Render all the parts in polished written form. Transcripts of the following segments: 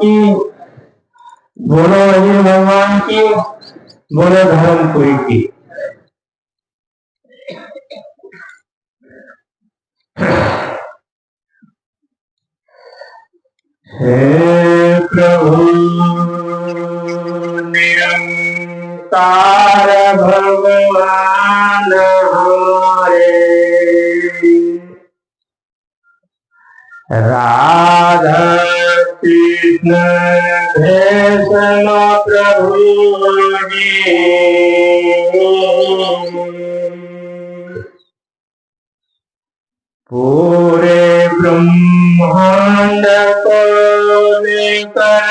की, बोलो अजय भगवान की, बोलो धर्मपुरी की। हे प्रभु निरंकार भगवान हमारे, राधा कृष्ण कृष्ण प्रभु जी, पूरे ब्रह्मांड को लेकर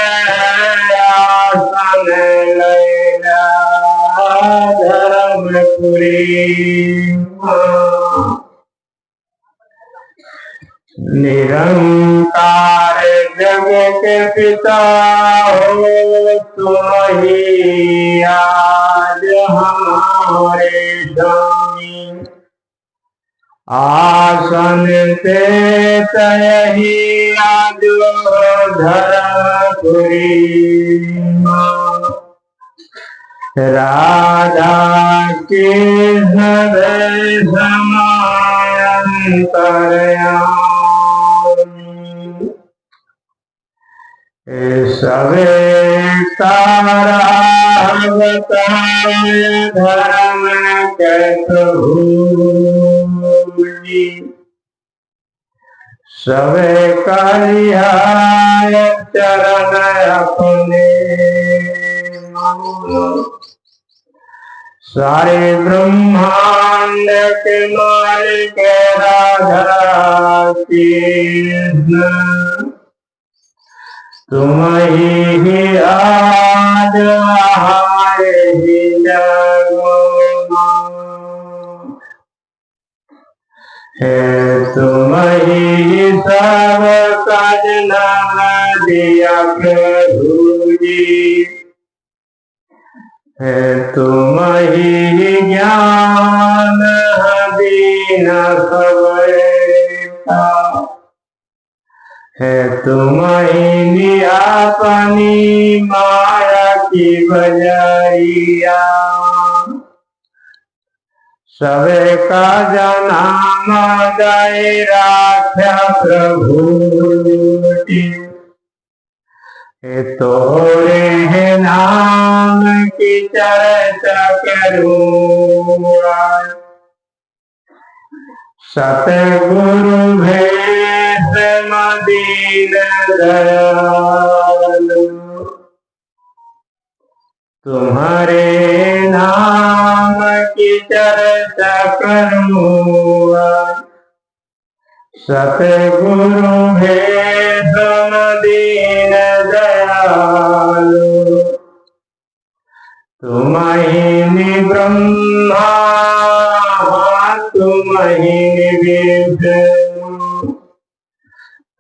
आसन लैला धर्मपुरी, निरंकार जग के पिता हो तुम ही आज हमारे स्वामी, आसन से तयही आज धर्मपुरी, राधा कृष्ण समायंतरयामी, सवे तारावताय धर्म कटभूमि, सवे कलिहाय चरण अपने, सारे ब्रह्मांड के मालिक राधा कृष्ण, तुम ही आज आए ही जगो, हे तुम ही सब काज नाम दिया प्रभु जी, है तुम ही ज्ञान दीन सबका, है तुम ही अपनी माया की बजाइया, सवे का जनाम दय राख्या प्रभु जी, तोरे है नाम की चर्चा करूँगा, सतगुरु भेष मदीन दयालु, तुम्हारे नाम की चर्चा करूँगा, सतगुरु भेष मदीन दयालु, तुम ही ब्रह्मा तुम ही विष्णु,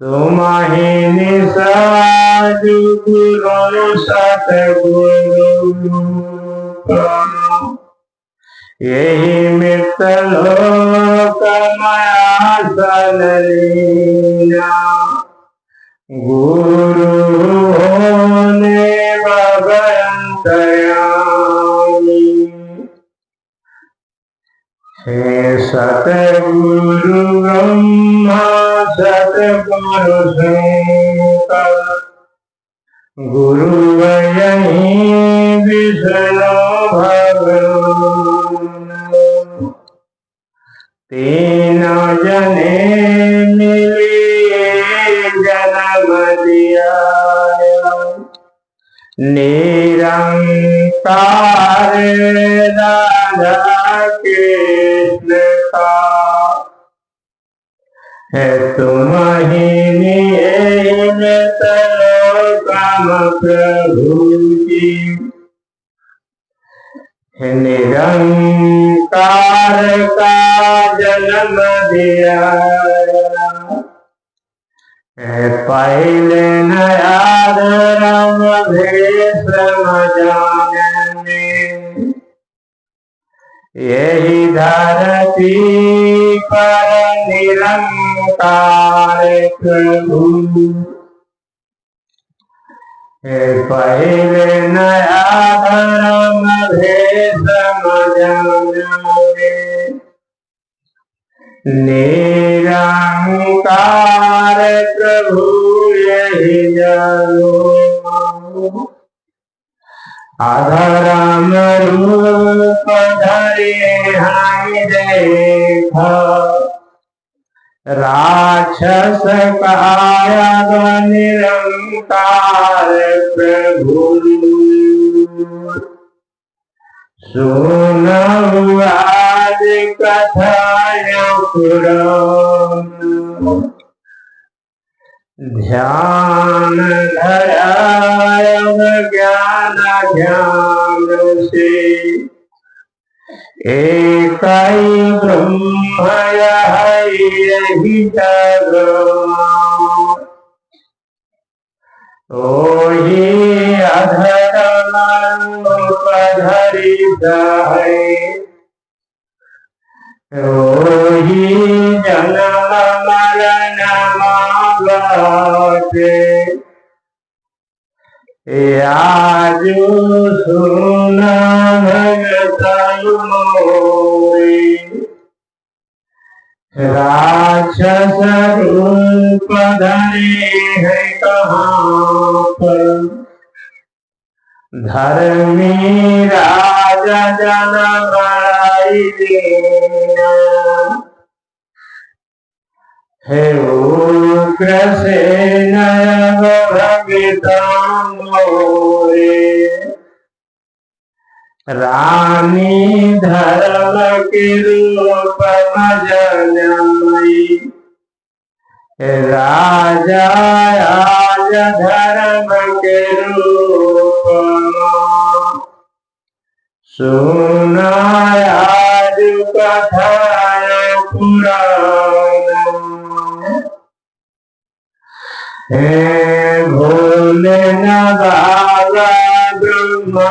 तुम ही सद्गुरु सतगुरु, यही मृतलोक माया सलीला, गुरु होने भगवंतयामी, हे सतगुरु ब्रह्मा सतगुरु शंकर, गुरु यही विष्णु भगवान, तीनों जने मिले जन्म दिया, निरंकार राधा कृष्ण का, है तुम ही काम प्रभु जी, निरंकार का जन्म दिया, पहले नया धर्म भेष जाने, यही धरती पर निरंकार प्रभु, पहले नया धर्म भेष जाने निरंकार प्रभु यही जानो अधर्म रूप धरे हानि देखा राक्षस काया निरंकार प्रभु सुनौ आज कथाया पुराण ध्यान धराय ज्ञान ध्यान से एक ब्रह्म यही जगत ओहि अधर्म धरि है ओहि जन्म मरण मागते आजु सुन भगतन मोरे राक्षस रूप धरे है कहाँ पर धर्मी राजा जन बड़ाई देना हे उग्रसेन भगतन मोरे रानी धर्म के रूप जनमयी राजा आज धर्म के रूप सुना आज कथा पुराण हे भोले न बाबा ब्रह्मा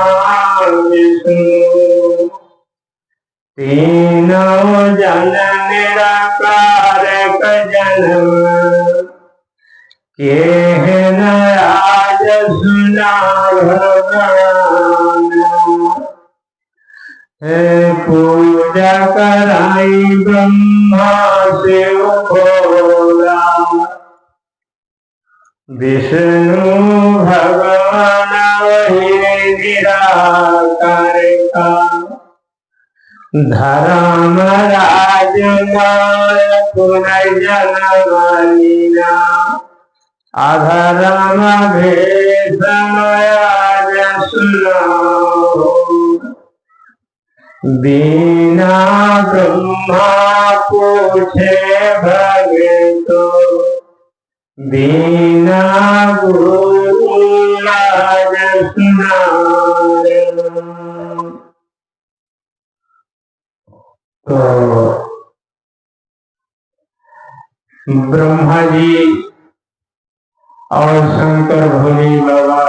विष्णु तीनों जन निराकार जन्म के न आज सुना भगवान पूजा कराई ब्रह्मा शिव भोला विष्णु भगवान वही निराकार का धर्म राज पुनर्जन्मलीला अधर्म भेष सुनाओ बिना ब्रह्मा पूछे भगतो बिना गुरु लाज सुनाए तो ब्रह्मा जी और शंकर भोले बाबा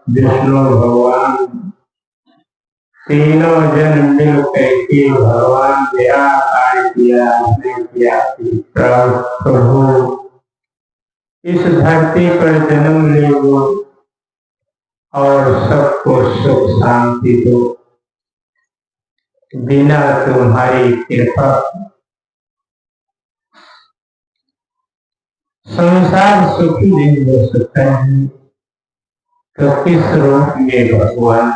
विष्णु भगवान तीनों जन मिल करके भगवान दया कार्य किया प्रभु इस धरती पर जन्म ले वो और सबको सुख शांति दो बिना तुम्हारी कृपा संसार सुखी नहीं हो सकता है तो किस रूप में भगवान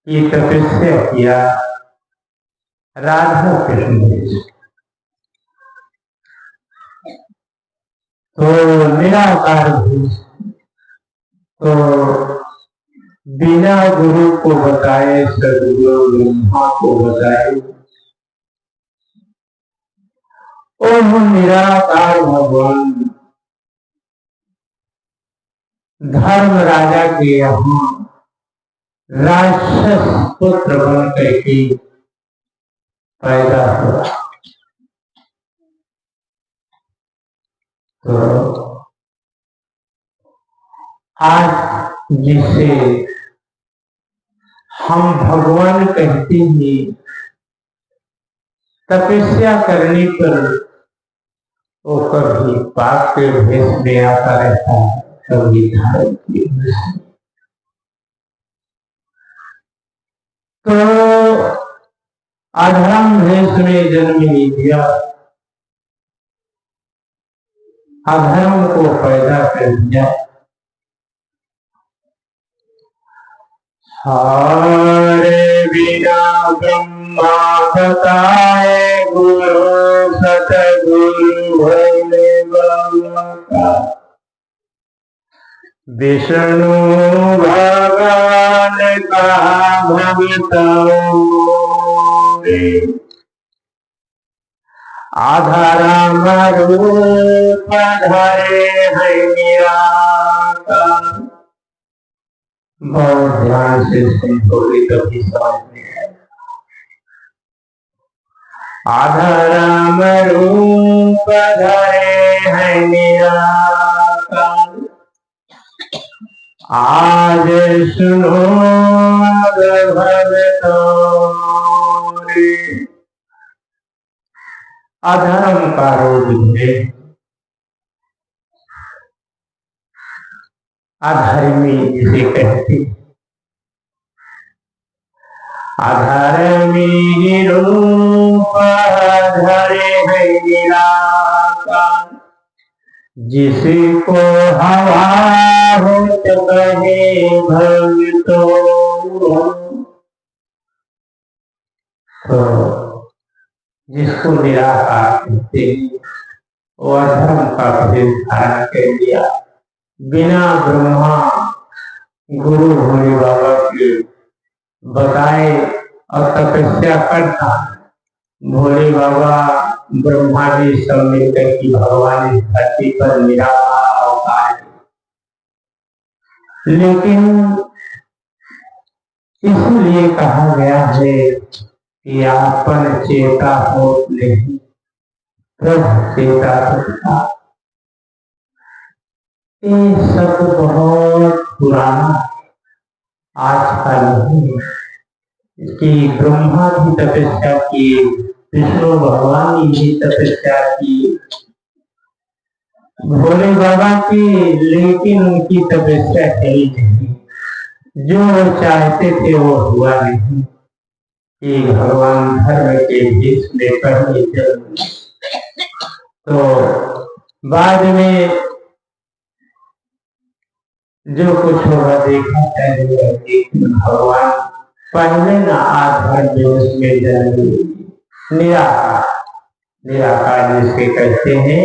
की तपस्या किया राधा कृष्ण तो निराकार तो बिना गुरु को बताए सदगुरु ब्रह्मा को बताए ओम निराकार भगवान धर्म राजा के यहाँ राक्षस पुत्र बन करके पैदा हुआ तो आज जिसे हम भगवान कहते हैं तपस्या करने पर वो कभी पाप के भेष में आता रहता है कभी धारण किए। तो अधर्म भेष में जन्म लिया, अधर्म को पैदा कर दिया। हारे बिना ब्रह्मा बताए गुरु सतगुरु भोले बाबा का, विष्णु भगवान का भगतों आधाराम रूप धरे हैं निराकार। बहुत ध्यान से सुनोगे तभी समझ में आएगा। आधाराम रूप धरे हैं निराकार। आज सुनो भगतों रे, अधर्म का रोग है, अधर्मी जिसे कहते, अधर्मी रूप धरे है निराकार। जिसको हवा होत कहे भगतों, तो जिसको निराकार कहते वो अधर्म का भेद धारण कर लिया। बिना ब्रह्मा गुरु भोले बाबा के बताए और तपस्या करता। भोले बाबा ब्रह्मा जी सब मिलकर की भगवान इस धरती पर निराकार अवतार है। लेकिन इसलिए कहा गया है कि आपन चेता हो नहीं, प्रभु चेता होता। ये सब बहुत पुराना, आज का नहीं है। कि ब्रह्मा भी तपस्या किए, विष्णु भगवान ने भी तपस्या की, भोले बाबा की, लेकिन उनकी तपस्या कही नहीं। जो वो चाहते थे वो हुआ नहीं कि भगवान धर्म के बीच में पहले जन्म। तो बाद में जो कुछ होगा देखा चाहिए, लेकिन भगवान पहले न आधार देश में जन्म। निराकार, निराकार जिसके कहते हैं,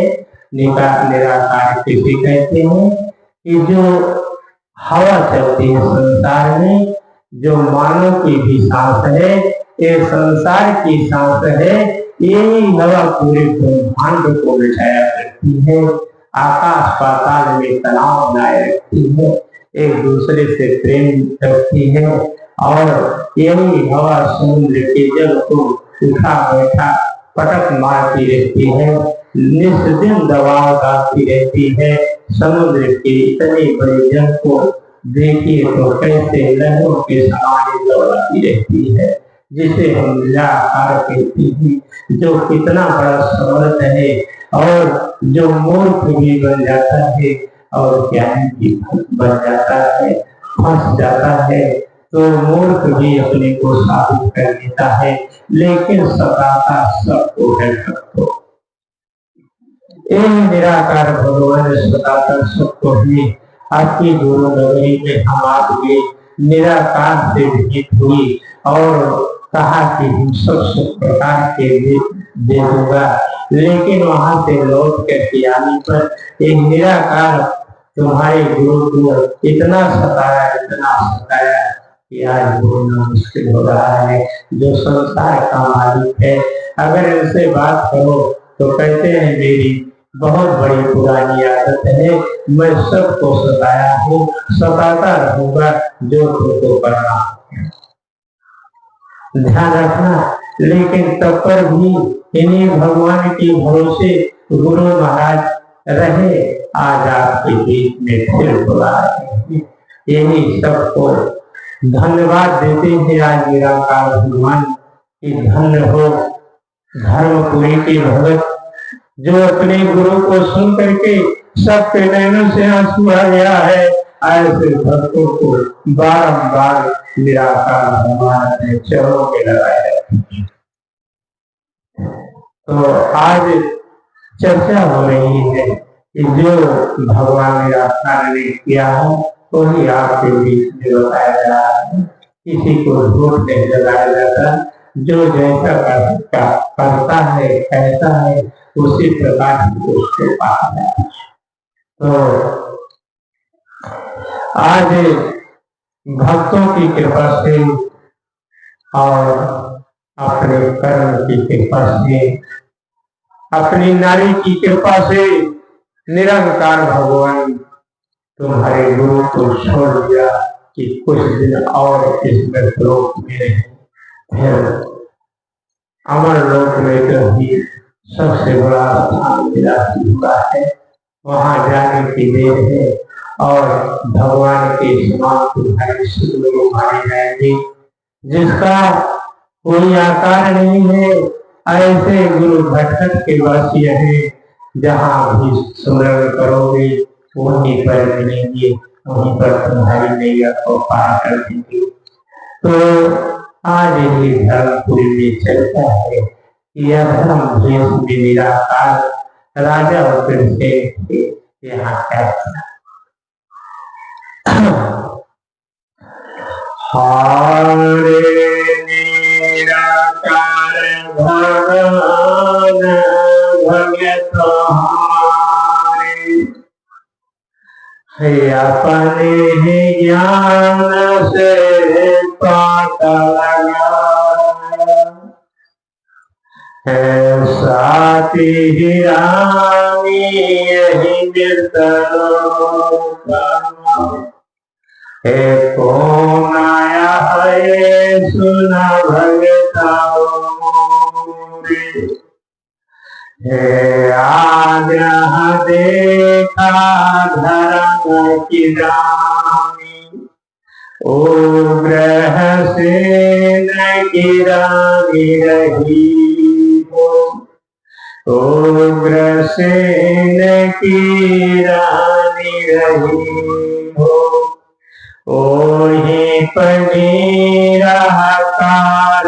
निराकार किसे कहते हैं कि जो हवा चलती है संसार में, जो मानव की भी सांस है, ये संसार की सांस है, यही हवा पूरे ब्रह्मांड को बिछाया करती है, आकाश पाताल में तनाव बनाए रखती है, एक दूसरे से प्रेम करती है, और यही हवा समुद्र के जल को उठा बैठा पटक मारती रहती है, निस्दिन दबाव डालती रहती है। समुद्र के इतने बड़े जल को देखिए तो कैसे लहरों के समान दौड़ाती रहती है, जिसे हम निराकार कहते हैं, जो कितना बड़ा समर्थ है और जो मूर्ख भी बन जाता है और ज्ञानी भी बन जाता है, फंस जाता है, तो मूर्ख भी अपने को साबित कर देता है, लेकिन सताता सबको है सबको। निराकार भगवान सताता सबको ही। आपकी गुरु नगरी में हम आपके निराकार से भेंट हुई और कहा कि हम सब प्रकार के दे दूंगा, लेकिन वहां से लौट कर आने पर एक निराकार तुम्हारे गुरु को इतना सताया कि आज बोलना मुश्किल हो रहा है। जो संसार का मालिक है, अगर इनसे बात करो तो कहते हैं मेरी बहुत बड़ी पुरानी आदत है, मैं सबको सताया हूँ, सताता रहूंगा, जो तुमको करना ध्यान रखना। लेकिन तब पर भी इन्हीं भगवान के भरोसे गुरु महाराज रहे, आज आपके बीच में फिर बुला रहे हैं। यही सबको धन्यवाद देते हैं आज निराकार भगवान की। धन्य हो धर्मपुरी के भगत, जो अपने गुरु को सुन करके सबके नैनों से आंसू आ गया है। ऐसे भक्तों को बारंबार निराकार भगवान ने चरणों में लगाया। तो आज चर्चा हो रही है कि जो भगवान निराकार ने किया है वही आपके बीच में बताया जा रहा है। किसी को झूठ नहीं लगाया जाता। जो जैसा करता है कहता है उसी प्रकार उसको पाया जाता है। तो आज भक्तों की कृपा से और अपने कर्म की कृपा से, अपनी नारी की कृपा से निरंकार भगवान तुम्हारे गुरु को छोड़ दिया कि कुछ दिन और इसमें लोक में रहे। फिर अमर लोक में कभी सबसे बड़ा स्थान मिला हुआ है, वहां जाने की देर है और भगवान के समान तुम्हारे सदगुरु माने जाएंगे। जिसका कोई आकार नहीं है ऐसे गुरु भटक के वासी है। जहाँ भी स्मरण करोगे वहीं पर मिलेंगे, वहीं पर तुम्हारी नैया को पार कर देंगे। तो आज ही धर्मपुरी में चलता है कि यह धर्म देश में निराकार राजा और थे यहाँ क्या हरे निराकार भगवान भगत हमारे अपने ही ज्ञान से पाता लगा है साथी ही रानी यही हे कौन आया है सुना भगताओ हे आग्रह देखा धर्म की रानी ओ ग्रह से न गिरानी रही हो ओ ग्रह से न गिरानी रही हो ओही पनीरा कार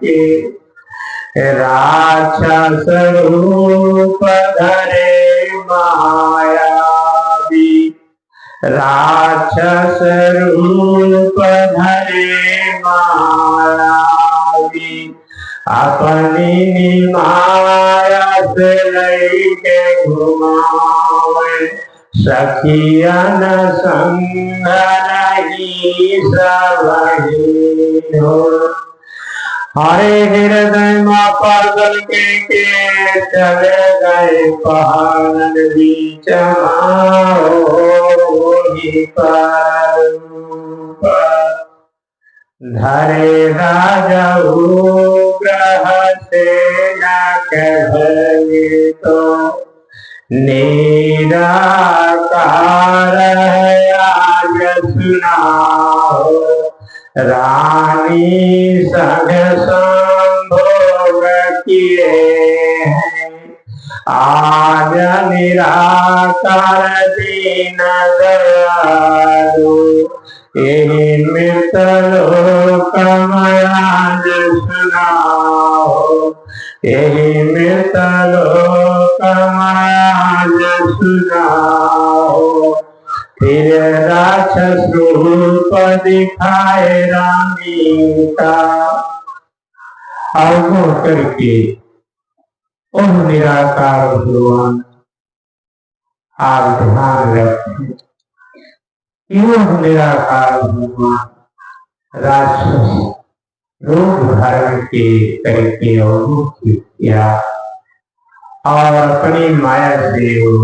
के राक्षस रूप धरे मायावी राक्षस रूप धरे मायावी अपनी माया से लेके घुमावे सखियन संग रही सबही हो हरे हृदय माँ पागल के चले गए पहाड़ बीच धरे राजा ग्रह से न कहे तो निराकार आज सुनाओ रानी संग संभोग किए आज निराकार दीन दयालु यही मृत लोक आज सुनाओ यही मृत लोक आज सुनाओ फिर राक्षस रूप दिखाए रानी का अवगुण करके उन निराकार भगवान आप ध्यान रखें क्यों निराकार भगवान राक्षस रूप धारण के करके अवगुण किया और अपनी माया से वो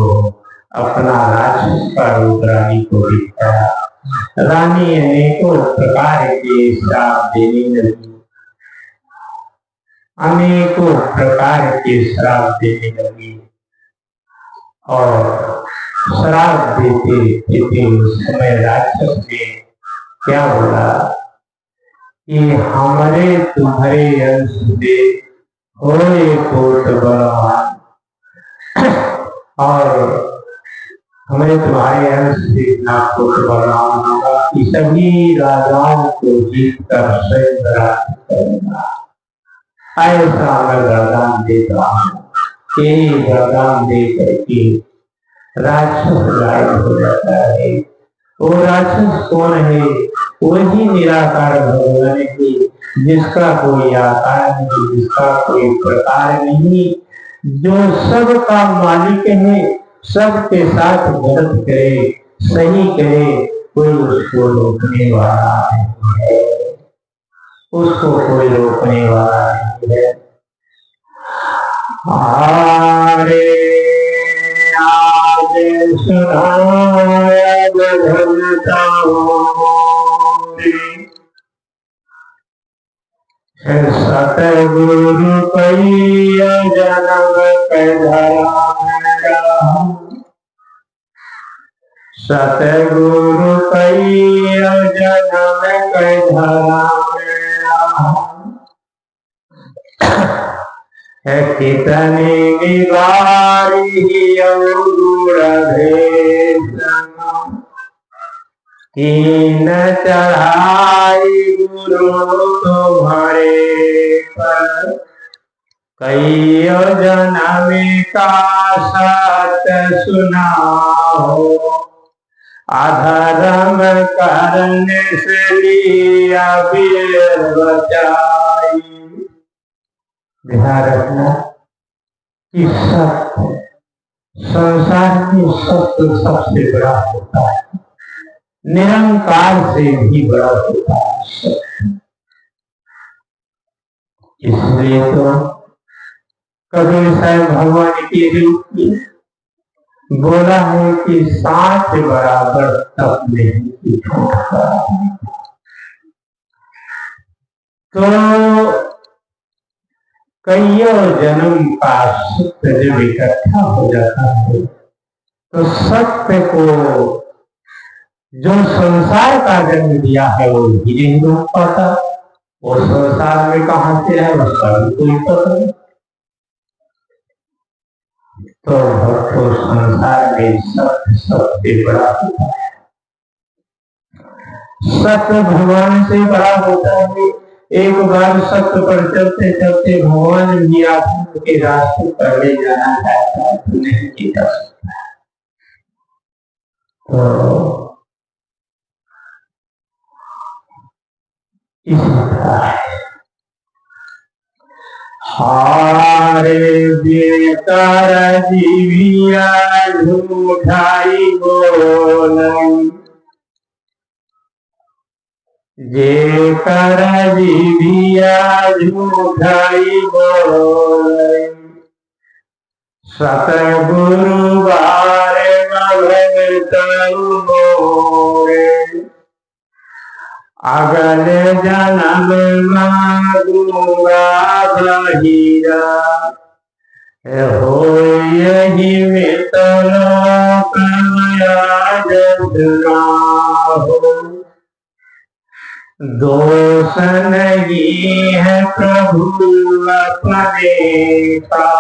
अपना राक्षस का रूप रानी को दिखाया। रानी अनेकों प्रकार के श्राप देने लगी अनेकों प्रकार के श्राप देने लगी और श्राप देते देते उस समय राक्षस ने क्या बोला कि हमारे तुम्हारे अंश से होए कोट बलवान और हमें तुम्हारे अंश से इतना कुछ बलवान होगा कि सभी राजाओं को जीत कर स्वयं राज्य करना। ऐसा मैं वरदान देता हूँ, यही वरदान दे करके राक्षस गायब हो जाता है। वो राक्षस कौन है? वही निराकार भगवान है, जिसका कोई आकार नहीं, जिसका कोई प्रकार नहीं, जो सबका मालिक है, सबके साथ वर्त करे, सही करे, कोई उसको रोकने वाला नहीं है, उसको कोई रोकने वाला नहीं है। हरे आज सुनाया सतगुरु कई जन्म कधारा, सतगुरु कई जन्म कधारा है। कितनी बारी गुण भेषण कीन चढ़ाई गुरु तुम्हारे पर, कई जन्म का सत सुनाओ, अधर्म करने से लिया वीर बचाई। ध्यान रखना कि सत्य, संसार में सत्य सबसे बड़ा होता है, निरंकार से भी बड़ा होता है सत्य। इसलिए तो कबीर साहब भगवान के रूप में बोला है कि साथ बराबर तप नहीं छोड़ता। तो कईयों जन्म का सत्य जब इकट्ठा हो जाता है तो सत्य को जो संसार का जन्म दिया है वो भी नहीं रोक पाता। वो संसार में कहां से है वह सभी कोई पता नहीं। तो भक्तों, संसार में सत्य सबसे बड़ा होता है, सत्य भगवान से बड़ा होता है। एक बार सत्य पर चलते चलते भगवान भी आत्मा के रास्ते पर ले जाना चाहता है तो नहीं किया सकता। तो इसी तरह हारे बेकार जीविया झूठाई बोलन, जे कर जीविया झूठाई बोलन, सतगुरु बारे भगतरु मोरे, अगले जन्म मांगूंगा बहिरा, हो यही मितलोक आज हो। दोष नहीं है प्रभु अपने का,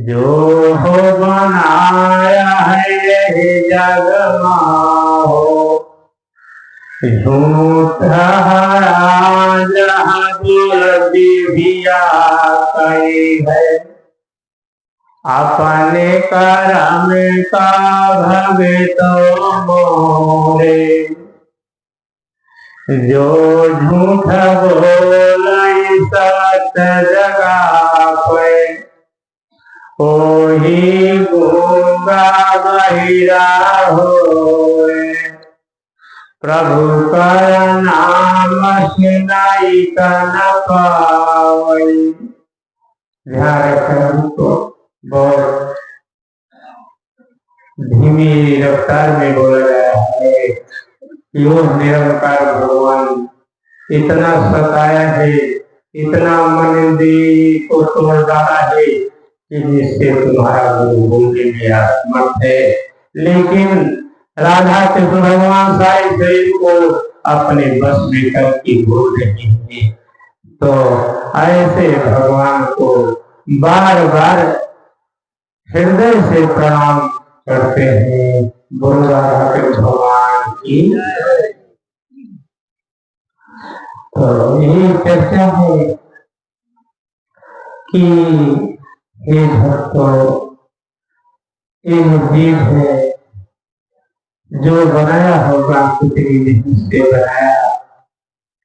जो हो बनाया है यही जग माहो, झूठा जहाँ दिया कई है, अपने कर्म का भवे तो मोरे, जो झूठ बोले सत्य जगा पे, ओही गूंगा बहिरा होए, प्रभु का नाम सुनाई का न पावई। ध्यान रखना, तो बहुत धीमी रफ्तार में बोला गया है कि वो निरंकार भगवान इतना सताया है, इतना मनंदी को तोड़ डाला है कि जिससे तुम्हारा गुरु बोलने में असमर्थ है। लेकिन राधा कृष्ण भगवान सारे शरीर को अपने बस में करके बोल रहे हैं। तो ऐसे भगवान को बार बार हृदय से प्रणाम करते हैं। बोलो राधा कृष्ण भगवान की। तो यही चर्चा है कि हे भक्तों, एक जीव है जो बनाया होगा कितनी मेहनत से बनाया,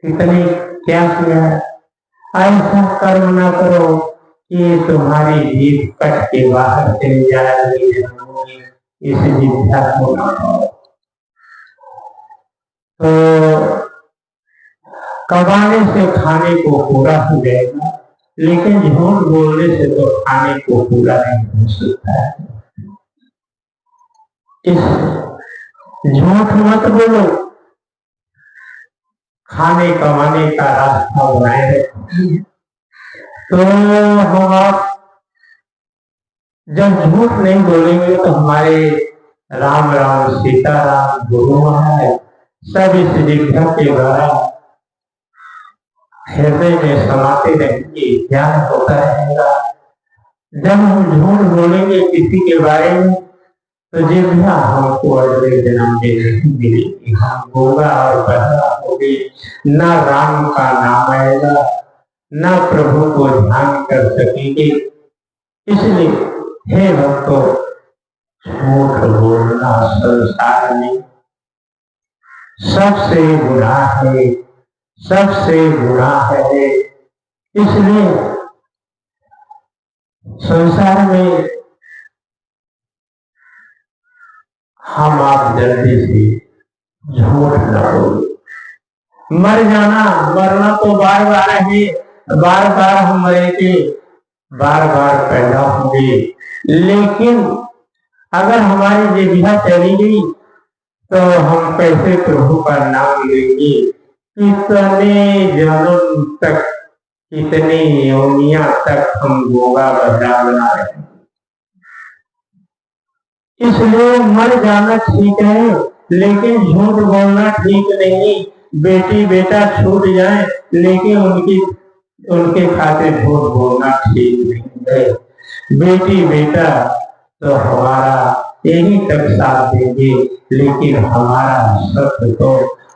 कितनी क्या किया। ऐसा कर्म न करो कि तुम्हारी जीभ कट के बाहर चली जाएगी, इस जिज्ञा को न हो। तो कमाने से खाने को पूरा हो जाएगा, लेकिन झूठ बोलने से तो खाने को पूरा नहीं हो सकता है। इस झूठ मत बोलो, खाने कमाने का रास्ता बनाए रखो। तो हम आप जब झूठ नहीं बोलेंगे तो हमारे राम राम सीताराम गुरु महाराज सब इस जिज्ञा के द्वारा हृदय में समाते रहेंगे, ज्ञान होता रहेगा। जब हम झूठ बोलेंगे किसी के बारे में तो जिज्ञा हमको अगले जन्म में नहीं मिलेगी, हम होगा और बहरा होगी, न राम का नाम आएगा, न प्रभु को ध्यान कर सकेंगे। इसलिए हे भक्तों, झूठ बोलना संसार में सबसे बुरा है, सबसे बुरा है। इसलिए संसार में हम आप जल्दी से झूठ न बोलो। मर जाना, मरना तो बार बार है, बार बार हम मरेंगे, बार बार पैदा होंगे। लेकिन अगर हमारी जिह्वा चली गई तो हम कैसे प्रभु का नाम लेंगे? कितने जन्म तक, कितनी योनियां तक हम गोगा बजा बना रहे। इसलिए मर जाना ठीक है, लेकिन झूठ बोलना ठीक नहीं। बेटी बेटा छूट जाए लेकिन उनके खातिर झूठ बोलना ठीक नहीं है। बेटी बेटा तो हमारा यही तक साथ देंगे, लेकिन हमारा सत्य तो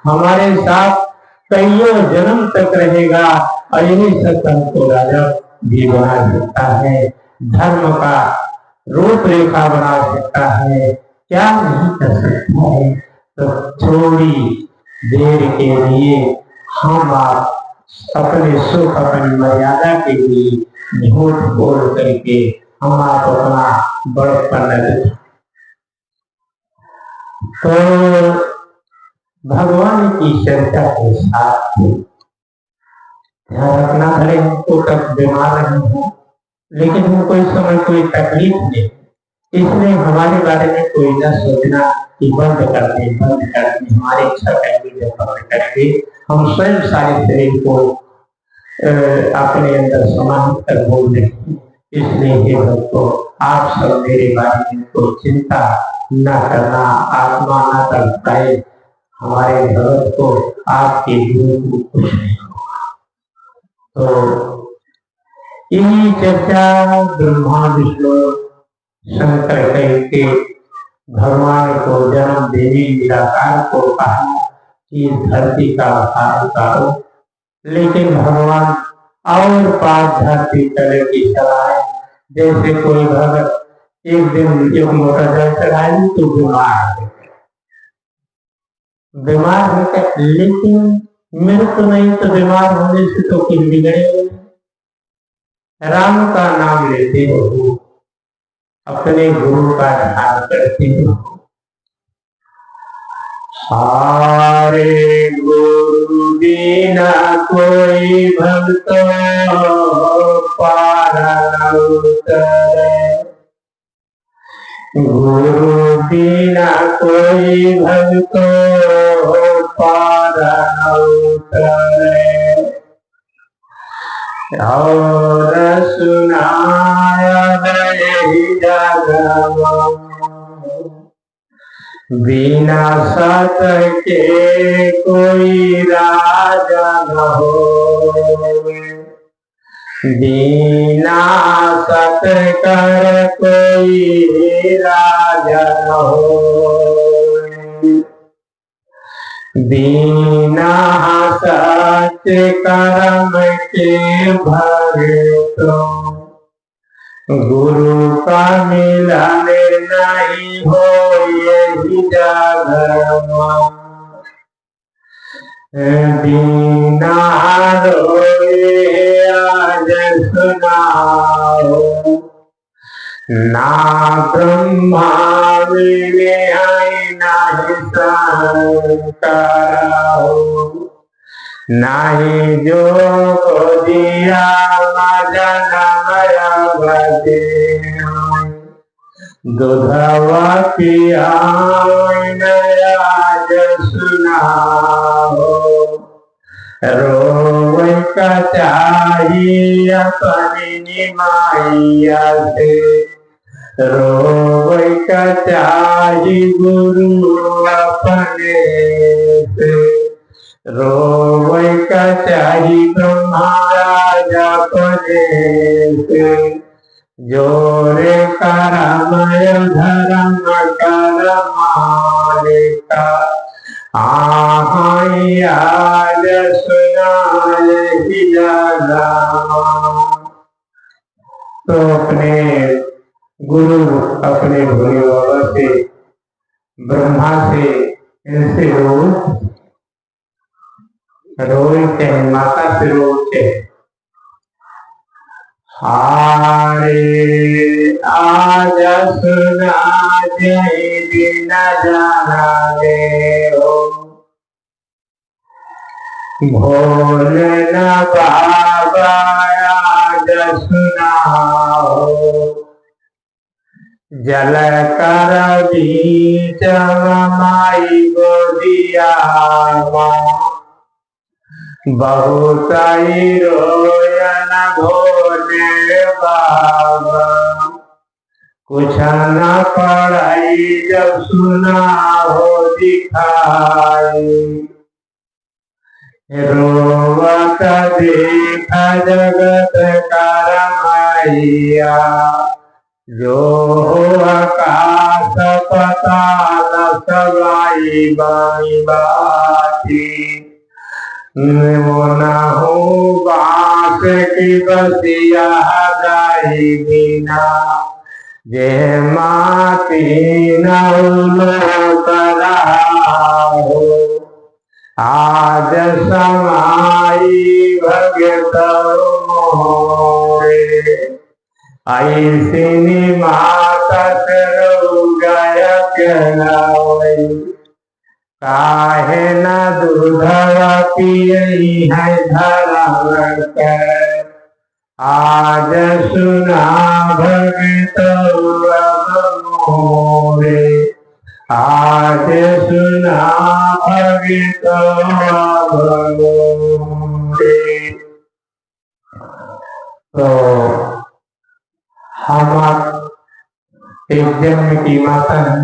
हमारे साथ कईयों जन्म तक रहेगा। और यही सत्य हमको राजा भी बना देता है, धर्म का रूपरेखा बना सकता है। क्या नहीं कर सकता है? तो थोड़ी देर के लिए हम आप अपने सुख, अपनी मर्यादा के लिए झूठ बोल करके हम आप अपना बड़पन। तो भगवान की चर्चा के साथ ध्यान रखना, भले हमको तक बीमार नहीं हो, लेकिन हमको इस समय कोई तकलीफ नहीं, इसलिए हमारे बारे में कोई न सोचना कि बंद कर दे, बंद कर दे। हमारी इच्छा करेंगे जब बंद करेंगे, हम स्वयं सारे शरीर को अपने अंदर समाहित कर बोल देंगे। इसलिए हे भक्तों, आप सब मेरे बारे में कोई चिंता न करना, आत्मा न कर पाए, हमारे भगत को आपके गुरु को कुछ नहीं होगा। तो यही चर्चा ब्रह्मा विष्णु शंकर करके भगवान को जन्म देवी निराकार को कहा कि धरती का उद्धार करो, लेकिन भगवान और पांच धरती तले की चलाए। जैसे कोई भगत एक दिन एक मोटा जल चढ़ाई तो बीमार होकर, लेकिन मृत्यु नहीं तो बीमार होने से तो कुछ बिगड़े। राम का नाम लेते हो, अपने गुरु का ध्यान करते हो। सारे गुरु बिना कोई भक्त पार न उतरे, गुरु बिना कोई भक्त पार न उतरे। और सुनाया नहीं जगत बिना सत के कोई राजा न हो। दीना सत्कर कोई राजन होय, दीना सत्य कर्म के भगतो, गुरु का मिलन नहीं हो यही जागरमा, दीना रोए आज सुनाओ, ना ब्रह्मा मिले नहीं शंकराओ, नहीं जो दिया जनमया भजे, दुधवा पिया आज सुनाओ, रोवे का चाहिए अपनी निमाइया से, रोवे का चाहिए गुरु अपने से, रोवे का चाहिए ब्रह्मराज अपने से, जोरे करमय धर्म कर मालिका, आज सुनाए जागा। तो अपने गुरु अपने भोले बाबा से, ब्रह्मा से, इनसे रोते हैं, माता से रोते हैं, हारे आज सुना जय बिना जाना रे हो, भोले न बाबा आज सुनाओ, जल कर बीच माई गोदिया बहुत रोयन भोले बाबा, कुछ न पढ़ाई जब सुना हो दिखाई, रोवत देख जगत करमैया, जो आकाश पताल सबाई बानी बाती, नहु बांस की बसिया गाई बिना, जे माती नौलो कराओ, आज समाई भगत मोरे, ऐसी माता गय कहलावे, काहे न दूधवा पियई है धर्म कर, आज सुना भगत मोरे, आज सुना भगत मोरे। तो हम एक जन्म की माता है,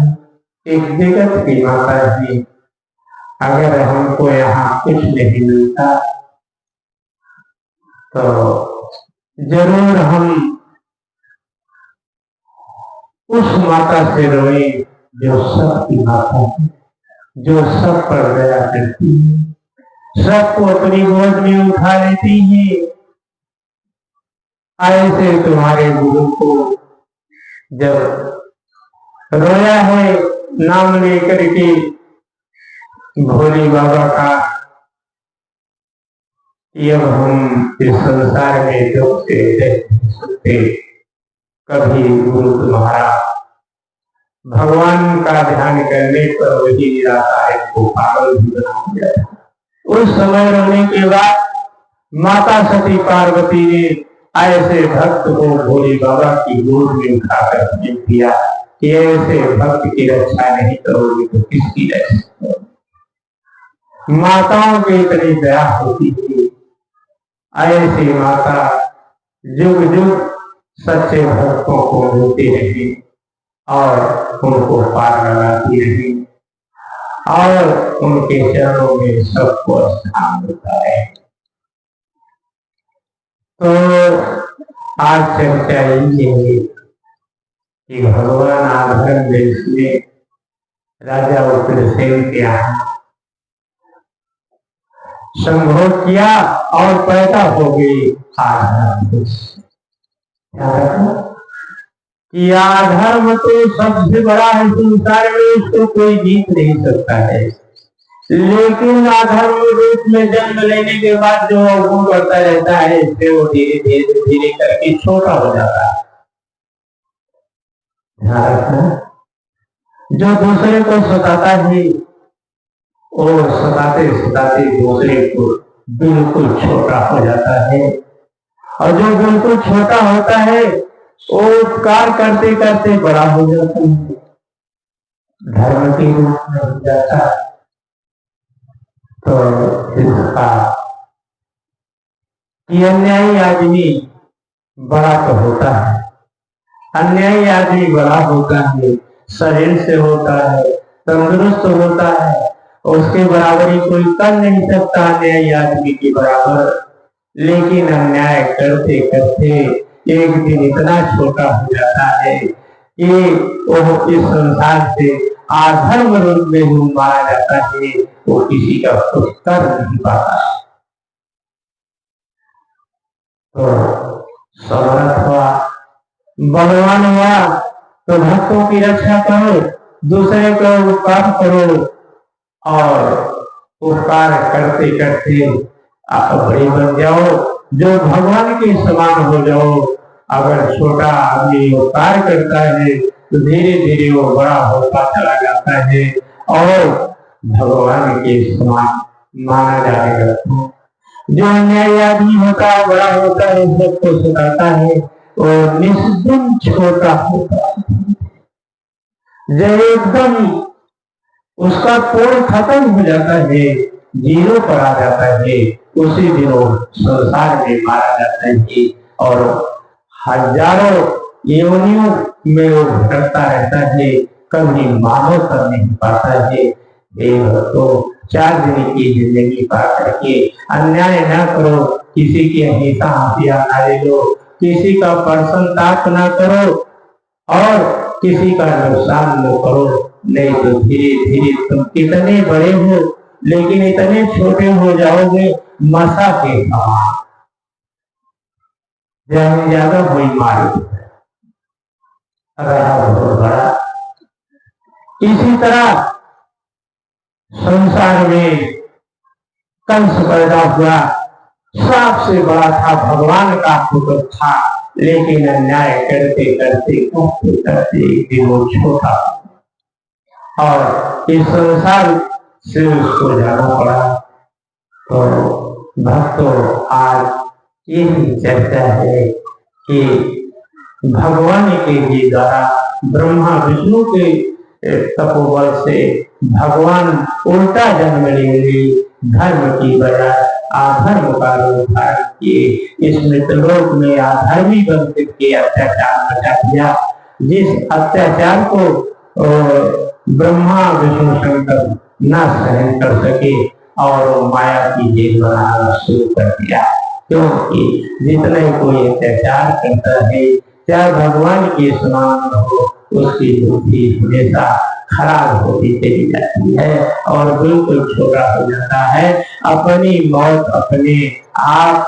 एक जगत की माता है। अगर हमको यहाँ कुछ नहीं मिलता तो जरूर हम उस माता से रोए जो सबकी माता है, जो सब पर दया करती है, सबको अपनी गोद में उठा लेती है। ऐसे तुम्हारे गुरु को जब रोया है नाम लेकर के भोले बाबा का, जब हम इस संसार में दुख से नहीं सकते, कभी गुरु तुम्हारा भगवान का ध्यान करने पर वही निराशा को पागल भी बना दिया था। उस समय रोने के बाद माता सती पार्वती ने ऐसे भक्त को भोले बाबा की गोद में उठाकर फेंक दिया कि ऐसे भक्त की रक्षा नहीं करोगे तो किसकी रक्षा करोगे। माताओं की इतनी दया होती थी, ऐसी माता जुग जुग सच्चे भक्तों को मिलती रही और उनको पार लगाती रही और उनके चरणों में सबको स्थान मिलता है। तो आज चर्चा यही है कि भगवान आधर्म देश में राजा उग्रसेन के यहाँ संभोग किया और पैदा हो गई आधर्म। कि आधर्म तो सबसे बड़ा है संसार में, उसको कोई जीत नहीं सकता है। लेकिन अधर्म रूप में जन्म लेने के बाद जो अवगुण करता रहता है, इससे वो धीरे धीरे धीरे करके छोटा हो जाता है। ध्यान रखना, जो दूसरे को सताता है वो सताते सताते दूसरे को बिल्कुल छोटा हो जाता है, और जो बिल्कुल छोटा होता है वो उपकार करते करते बड़ा हो जाता है, धर्म के रूप में हो जाता है। तो इसका कि अन्यायी आदमी बड़ा तो होता है, अन्यायी आदमी बड़ा होता है, शरीर से होता है, तंदुरुस्त होता है, उसके बराबरी कोई कर नहीं सकता अन्यायी आदमी के बराबर। लेकिन अन्याय करते करते एक दिन इतना छोटा हो जाता है कि वो इस संसार से अधर्म रूप में जो मारा जाता है वो किसी का कुछ कर नहीं पाता। तो समर्थ हुआ, बलवान हुआ तो भक्तों की रक्षा करो, दूसरे को उपकार करो, और उपकार करते करते आप बड़े बन जाओ, जो भगवान के समान हो जाओ। अगर छोटा आदमी उपकार करता है तो धीरे धीरे वो बड़ा होता चला जाता है और भगवान के समान माना जाने लगता है। जो अन्यायी आदमी होता है, बड़ा होता है, सबको सताता है, वो निस्दिन छोटा होता है। जब एकदम उसका पूर्ण खत्म हो जाता है, जीरो पर आ जाता है, उसी दिन वो संसार में मारा जाता है और हजारों योनियों में वो भटकता रहता है, कभी मानव कर नहीं पाता है। तो 4 दिन की जिंदगी पा करके अन्याय न करो, किसी की अहिंसा हथियार न ले लो, किसी का प्रसन्नताप न करो और किसी का नुकसान न करो, नहीं तो धीरे धीरे तुम कितने बड़े हो लेकिन इतने छोटे हो जाओगे मसा के समान। ज्यादा कोई मार बहुत बड़ा। इसी तरह संसार में कंस पैदा हुआ, सबसे बड़ा था, भगवान का पुत्र था, लेकिन अन्याय करते करते करते करते एक दिन वो छोटा और इस संसार से उसको जाना पड़ा। तो भक्तों, आज यही चर्चा है कि भगवान के ही द्वारा ब्रह्मा विष्णु के तपोबल से भगवान उल्टा जन्म ले धर्म की बजाय अधर्म का रूप धारण किए। इस मृतलोक में अधर्मी बन के अत्याचार मचा दिया, जिस अत्याचार को ब्रह्मा विष्णु शंकर न सहन कर सके और माया की जेल बनाना शुरू कर दिया। क्योंकि जितने कोई अत्याचार करता है, चाहे भगवान के समान हो, उसकी बुद्धि हमेशा खराब होती चली जाती है और बिल्कुल छोटा हो जाता है। अपनी मौत अपने आप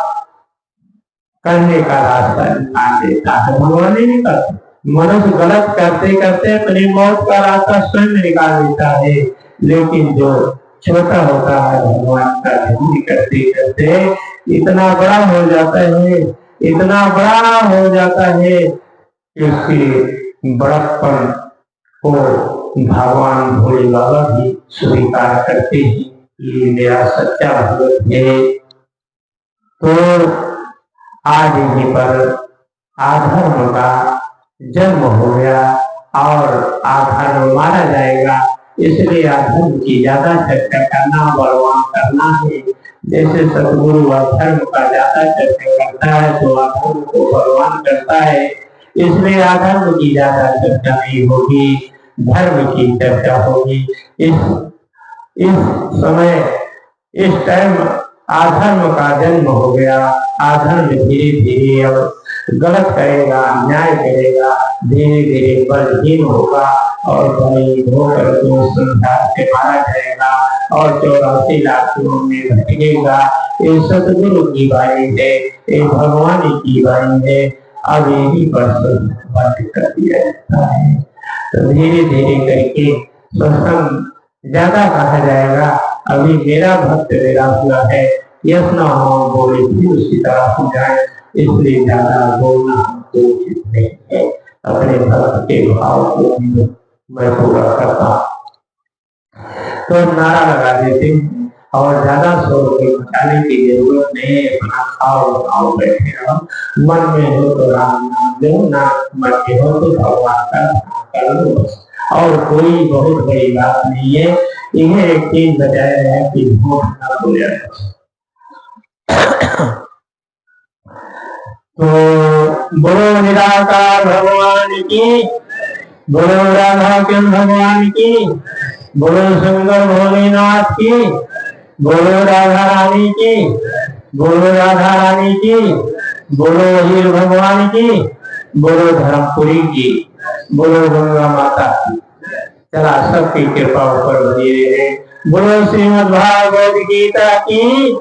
करने का रास्ता निकाल देता है, भगवान नहीं करता। मनुष्य गलत करते करते अपनी मौत का रास्ता स्वयं निकाल देता है, लेकिन जो छोटा होता है भगवान का ध्यान करते करते इतना बड़ा हो जाता है, इतना बड़ा हो जाता है कि उसके बड़प्पन को भगवान भोले बाबा भी स्वीकार करते हैं कि मेरा सच्चा भगत है। तो आज यहीं पर अधर्म का जन्म हो गया और अधर्म मारा जाएगा, इसलिए अधर्म की ज्यादा चर्चा करना, बलवान करना है। जैसे सदगुरु अधर्म का ज्यादा चर्चा करता है तो अधर्म को बलवान करता है, इसलिए अधर्म की ज्यादा चर्चा नहीं होगी, धर्म की चर्चा होगी। इस समय इस टाइम अधर्म का जन्म हो गया, आधर्म धीरे धीरे अब गलत करेगा, अन्याय करेगा, धीरे धीरे बलहीन होगा और बलहीन होकर संसार से मारा जाएगा और 84 लाखों में भटकेगा। ये सतगुरु की वाणी है, ये भगवान की वाणी है। अब यही पर बंद कर दिया जाता है। तो धीरे धीरे करके सत्संग ज्यादा कहा जाएगा। अभी मेरा भक्त मेरा हुआ है, यश न हो बोले भी उसी तरह हो जाए, इसलिए ज्यादा बोलना हमको उचित नहीं है। अपने भक्त के भाव को मैं पूरा करता तो नारा लगा देते और ज्यादा शोर को मचाने की जरूरत नहीं है। अपना खाओ खाओ बैठे रहो, मन में हो तो राम नाम लो, ना मन में हो तो भगवान का कर लो, और कोई बहुत बड़ी बात नहीं है। इन्हें एक चीज बताया है कि झूठ ना बोले। तो बोलो निराकार भगवान की, बोलो राधा कृष्ण भगवान की, बोलो शंकर भोलेनाथ की, बोलो राधा रानी की, बोलो राधा रानी की, बोलो हीर भगवान की, बोलो धर्मपुरी की, बोलो गंगा माता की। चला सबकी कृपा ऊपर बनी रहे। बोलो श्रीमद् भागवत गीता की।